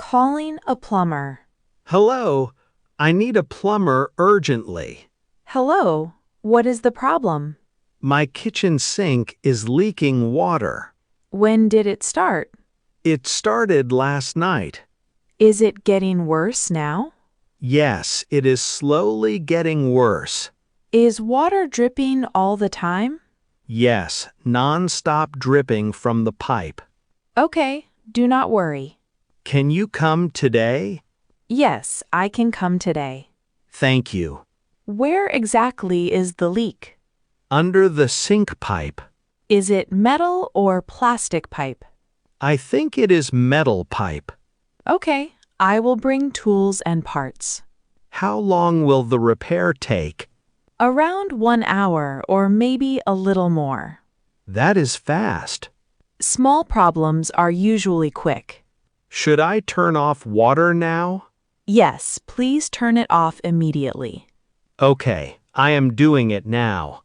Calling a plumber. Hello, I need a plumber urgently. Hello, what is the problem? My kitchen sink is leaking water. When did it start? It started last night. Is it getting worse now? Yes, it is slowly getting worse. Is water dripping all the time? Yes, non-stop dripping from the pipe. Okay, do not worry. Can you come today? Yes, I can come today. Thank you. Where exactly is the leak? Under the sink pipe. Is it metal or plastic pipe? I think it is metal pipe. Okay, I will bring tools and parts. How long will the repair take? Around 1 hour or maybe a little more. That is fast. Small problems are usually quick. Should I turn off water now? Yes, please turn it off immediately. Okay, I am doing it now.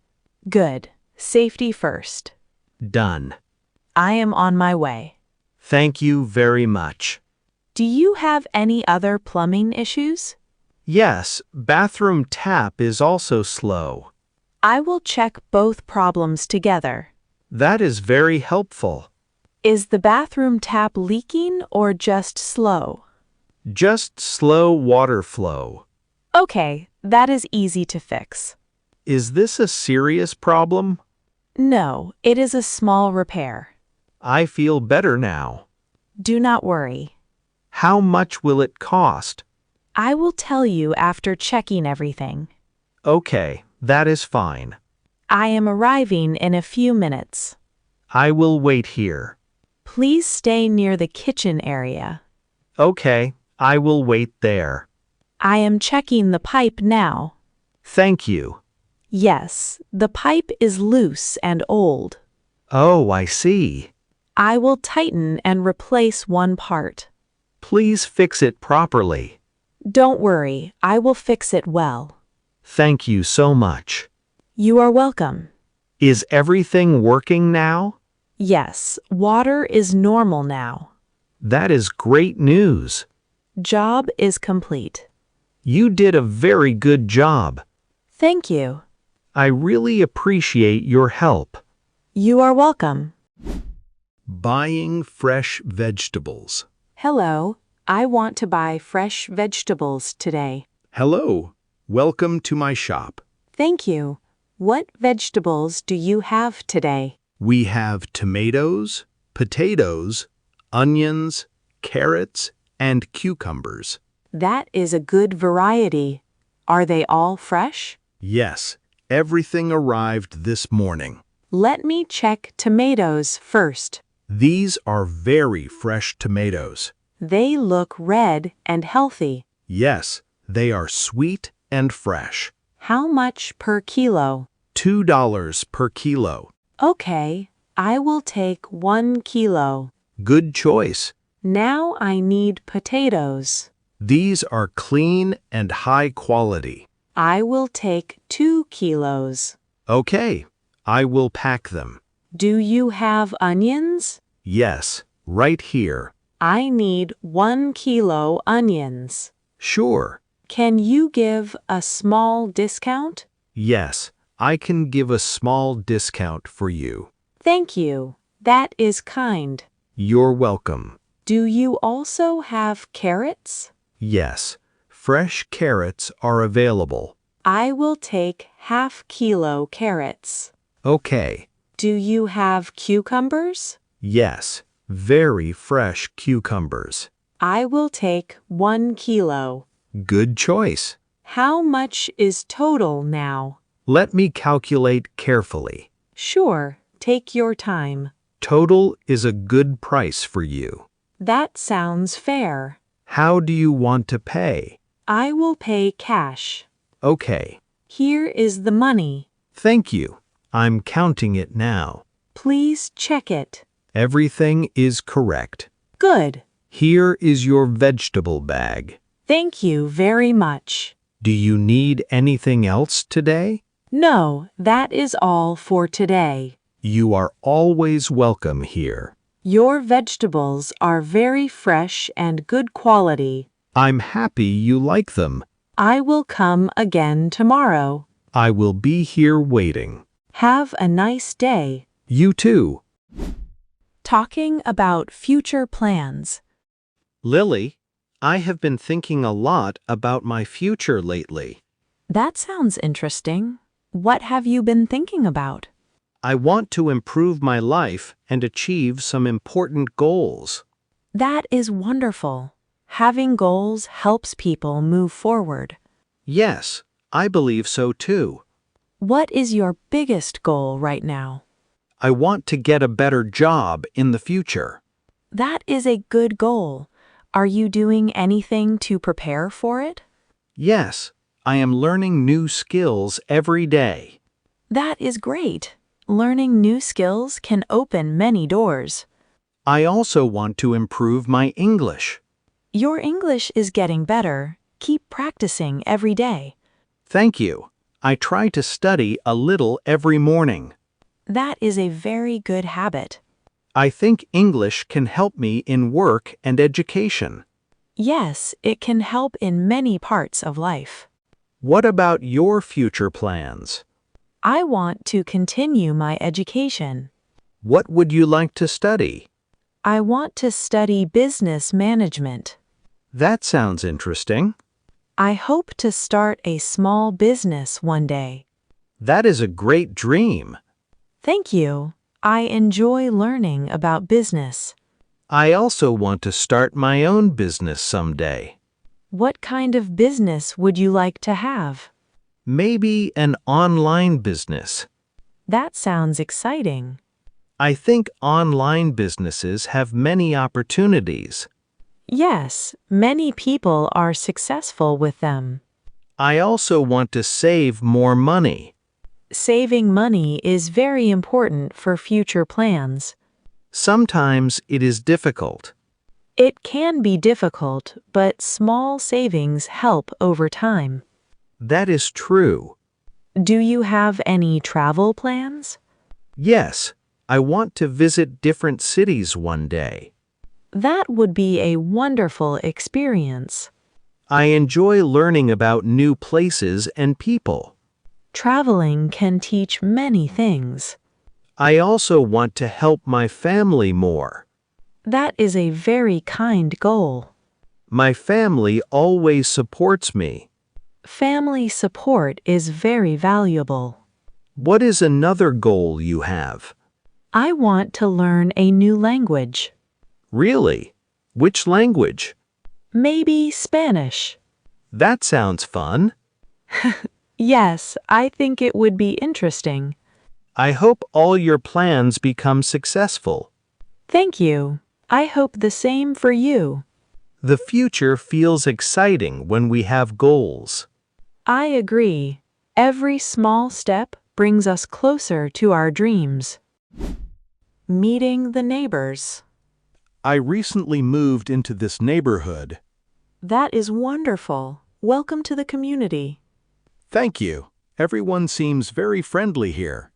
Good. Safety first. Done. I am on my way. Thank you very much. Do you have any other plumbing issues? Yes, bathroom tap is also slow. I will check both problems together. That is very helpful. Is the bathroom tap leaking or just slow? Just slow water flow. Okay, that is easy to fix. Is this a serious problem? No, it is a small repair. I feel better now. Do not worry. How much will it cost? I will tell you after checking everything. Okay, that is fine. I am arriving in a few minutes. I will wait here. Please stay near the kitchen area. Okay, I will wait there. I am checking the pipe now. Thank you. Yes, the pipe is loose and old. Oh, I see. I will tighten and replace one part. Please fix it properly. Don't worry, I will fix it well. Thank you so much. You are welcome. Is everything working now? Yes, water is normal now. That is great news. Job is complete. You did a very good job. Thank you. I really appreciate your help. You are welcome. Buying fresh vegetables. Hello, I want to buy fresh vegetables today. Hello, welcome to my shop. Thank you. What vegetables do you have today? We have tomatoes, potatoes, onions, carrots, and cucumbers. That is a good variety. Are they all fresh? Yes, everything arrived this morning. Let me check tomatoes first. These are very fresh tomatoes. They look red and healthy. Yes, they are sweet and fresh. How much per kilo? $2 per kilo. Okay, I will take 1 kilo. Good choice. Now I need potatoes. These are clean and high quality. I will take 2 kilos. Okay, I will pack them. Do you have onions? Yes, right here. I need 1 kilo onions. Sure. Can you give a small discount? Yes, I can give a small discount for you. Thank you. That is kind. You're welcome. Do you also have carrots? Yes, fresh carrots are available. I will take ½ kilo carrots. Okay. Do you have cucumbers? Yes, very fresh cucumbers. I will take 1 kilo. Good choice. How much is total now? Let me calculate carefully. Sure, take your time. Total is a good price for you. That sounds fair. How do you want to pay? I will pay cash. Okay. Here is the money. Thank you. I'm counting it now. Please check it. Everything is correct. Good. Here is your vegetable bag. Thank you very much. Do you need anything else today? No, that is all for today. You are always welcome here. Your vegetables are very fresh and good quality. I'm happy you like them. I will come again tomorrow. I will be here waiting. Have a nice day. You too. Talking about future plans. Lily, I have been thinking a lot about my future lately. That sounds interesting. What have you been thinking about? I want to improve my life and achieve some important goals. That is wonderful. Having goals helps people move forward. Yes, I believe so too. What is your biggest goal right now? I want to get a better job in the future. That is a good goal. Are you doing anything to prepare for it? Yes, I am learning new skills every day. That is great. Learning new skills can open many doors. I also want to improve my English. Your English is getting better. Keep practicing every day. Thank you. I try to study a little every morning. That is a very good habit. I think English can help me in work and education. Yes, it can help in many parts of life. What about your future plans? I want to continue my education. What would you like to study? I want to study business management. That sounds interesting. I hope to start a small business one day. That is a great dream. Thank you. I enjoy learning about business. I also want to start my own business someday. What kind of business would you like to have? Maybe an online business. That sounds exciting. I think online businesses have many opportunities. Yes, many people are successful with them. I also want to save more money. Saving money is very important for future plans. Sometimes it is difficult. It can be difficult, but small savings help over time. That is true. Do you have any travel plans? Yes, I want to visit different cities one day. That would be a wonderful experience. I enjoy learning about new places and people. Traveling can teach many things. I also want to help my family more. That is a very kind goal. My family always supports me. Family support is very valuable. What is another goal you have? I want to learn a new language. Really? Which language? Maybe Spanish. That sounds fun. Yes, I think it would be interesting. I hope all your plans become successful. Thank you. I hope the same for you. The future feels exciting when we have goals. I agree. Every small step brings us closer to our dreams. Meeting the neighbors. I recently moved into this neighborhood. That is wonderful. Welcome to the community. Thank you. Everyone seems very friendly here.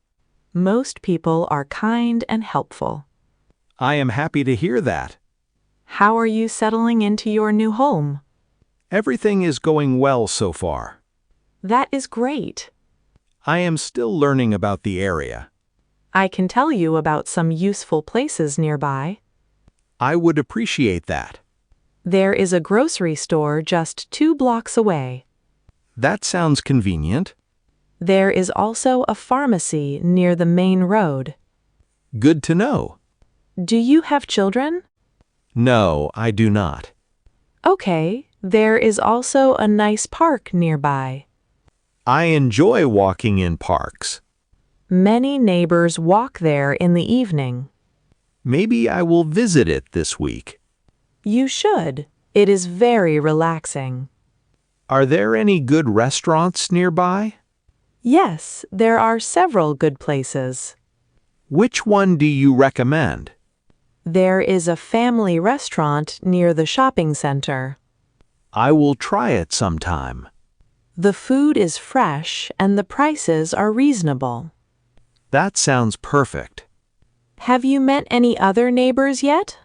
Most people are kind and helpful. I am happy to hear that. How are you settling into your new home? Everything is going well so far. That is great. I am still learning about the area. I can tell you about some useful places nearby. I would appreciate that. There is a grocery store just 2 blocks away. That sounds convenient. There is also a pharmacy near the main road. Good to know. Do you have children? No, I do not. Okay, there is also a nice park nearby. I enjoy walking in parks. Many neighbors walk there in the evening. Maybe I will visit it this week. You should. It is very relaxing. Are there any good restaurants nearby? Yes, there are several good places. Which one do you recommend? There is a family restaurant near the shopping center. I will try it sometime. The food is fresh and the prices are reasonable. That sounds perfect. Have you met any other neighbors yet?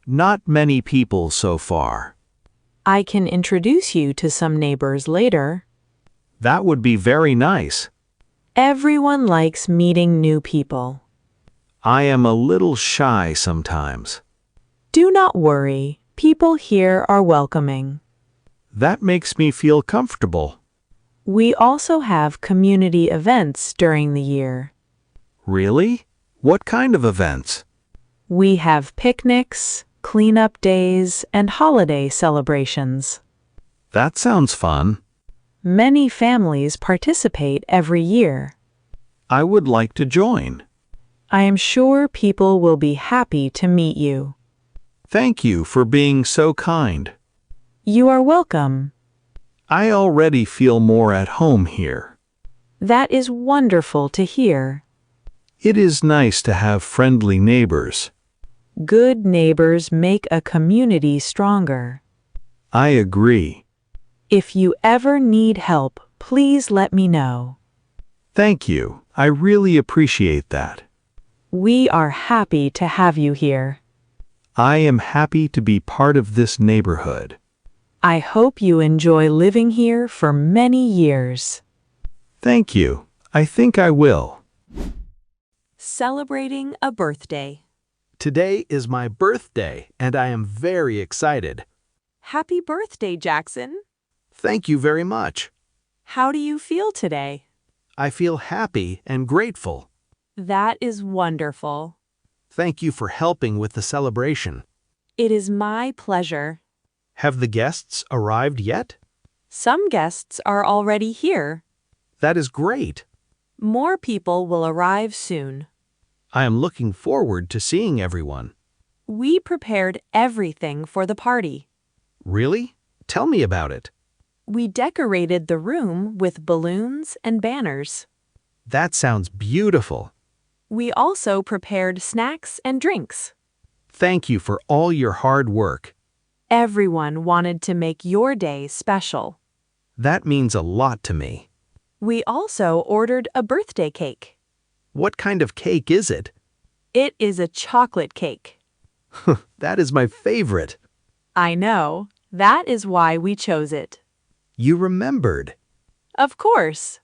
Not many people so far. I can introduce you to some neighbors later. That would be very nice. Everyone likes meeting new people. I am a little shy sometimes. Do not worry, people here are welcoming. That makes me feel comfortable. We also have community events during the year. Really? What kind of events? We have picnics, cleanup days, and holiday celebrations. That sounds fun. Many families participate every year. I would like to join. I am sure people will be happy to meet you. Thank you for being so kind. You are welcome. I already feel more at home here. That is wonderful to hear. It is nice to have friendly neighbors. Good neighbors make a community stronger. I agree. If you ever need help, please let me know. Thank you. I really appreciate that. We are happy to have you here. I am happy to be part of this neighborhood. I hope you enjoy living here for many years. Thank you. I think I will. Celebrating a birthday. Today is my birthday, and I am very excited. Happy birthday, Jackson. Thank you very much. How do you feel today? I feel happy and grateful. That is wonderful. Thank you for helping with the celebration. It is my pleasure. Have the guests arrived yet? Some guests are already here. That is great. More people will arrive soon. I am looking forward to seeing everyone. We prepared everything for the party. Really? Tell me about it. We decorated the room with balloons and banners. That sounds beautiful. We also prepared snacks and drinks. Thank you for all your hard work. Everyone wanted to make your day special. That means a lot to me. We also ordered a birthday cake. What kind of cake is it? It is a chocolate cake. That is my favorite. I know. That is why we chose it. You remembered. Of course.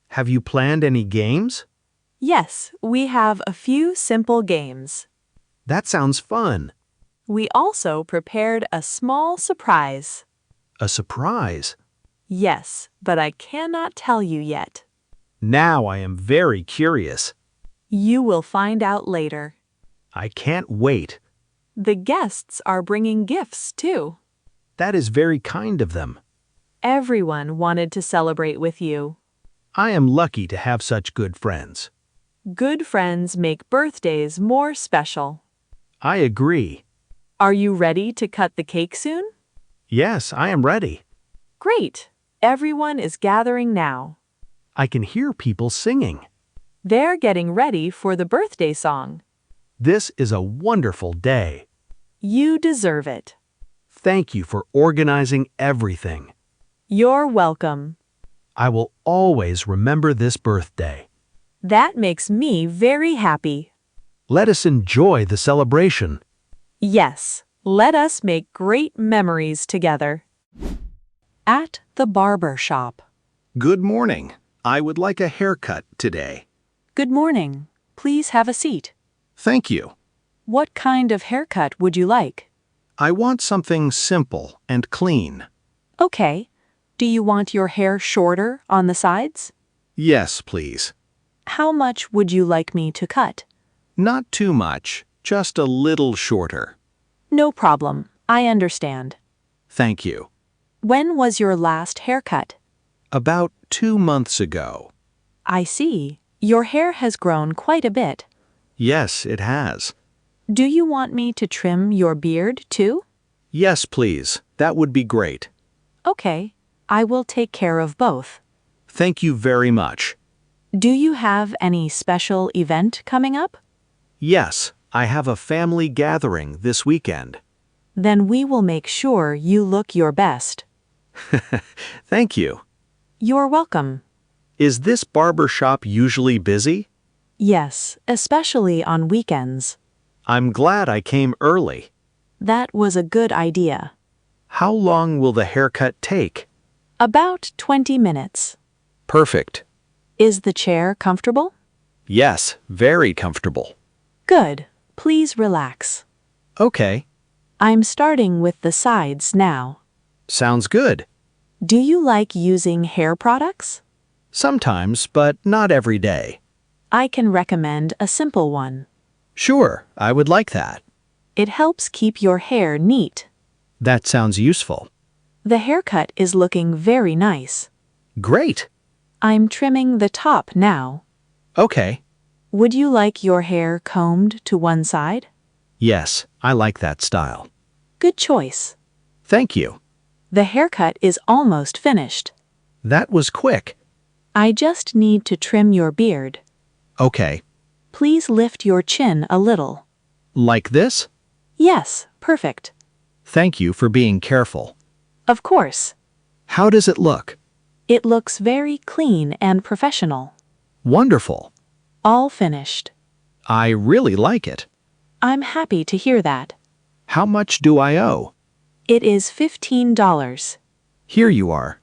Have you planned any games? Yes, we have a few simple games. That sounds fun. We also prepared a small surprise. A surprise? Yes, but I cannot tell you yet. Now I am very curious. You will find out later. I can't wait. The guests are bringing gifts, too. That is very kind of them. Everyone wanted to celebrate with you. I am lucky to have such good friends. Good friends make birthdays more special. I agree. Are you ready to cut the cake soon? Yes, I am ready. Great! Everyone is gathering now. I can hear people singing. They're getting ready for the birthday song. This is a wonderful day. You deserve it. Thank you for organizing everything. You're welcome. I will always remember this birthday. That makes me very happy. Let us enjoy the celebration. Yes, let us make great memories together. At the barber shop. Good morning. I would like a haircut today. Good morning. Please have a seat. Thank you. What kind of haircut would you like? I want something simple and clean. Okay. Do you want your hair shorter on the sides? Yes, please. How much would you like me to cut? Not too much, just a little shorter. No problem. I understand. Thank you. When was your last haircut? About 2 months ago. I see. Your hair has grown quite a bit. Yes, it has. Do you want me to trim your beard too? Yes, please. That would be great. Okay. I will take care of both. Thank you very much. Do you have any special event coming up? Yes, I have a family gathering this weekend. Then we will make sure you look your best. Thank you. You're welcome. Is this barber shop usually busy? Yes, especially on weekends. I'm glad I came early. That was a good idea. How long will the haircut take? About 20 minutes. Perfect. Is the chair comfortable? Yes, very comfortable. Good. Please relax. Okay, I'm starting with the sides now. sounds good. Do you like using hair products? Sometimes, but not every day. I can recommend a simple one. Sure, I would like that. It helps keep your hair neat. That sounds useful. The haircut is looking very nice. Great. I'm trimming the top now. Okay. Would you like your hair combed to one side? Yes, I like that style. Good choice. Thank you. The haircut is almost finished. That was quick. I just need to trim your beard. Okay. Please lift your chin a little. Like this? Yes, perfect. Thank you for being careful. Of course. How does it look? It looks very clean and professional. Wonderful. All finished. I really like it. I'm happy to hear that. How much do I owe? It is $15. Here you are.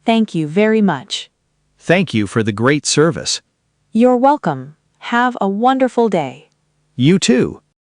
Thank you very much. Thank you for the great service. You're welcome. Have a wonderful day. You too.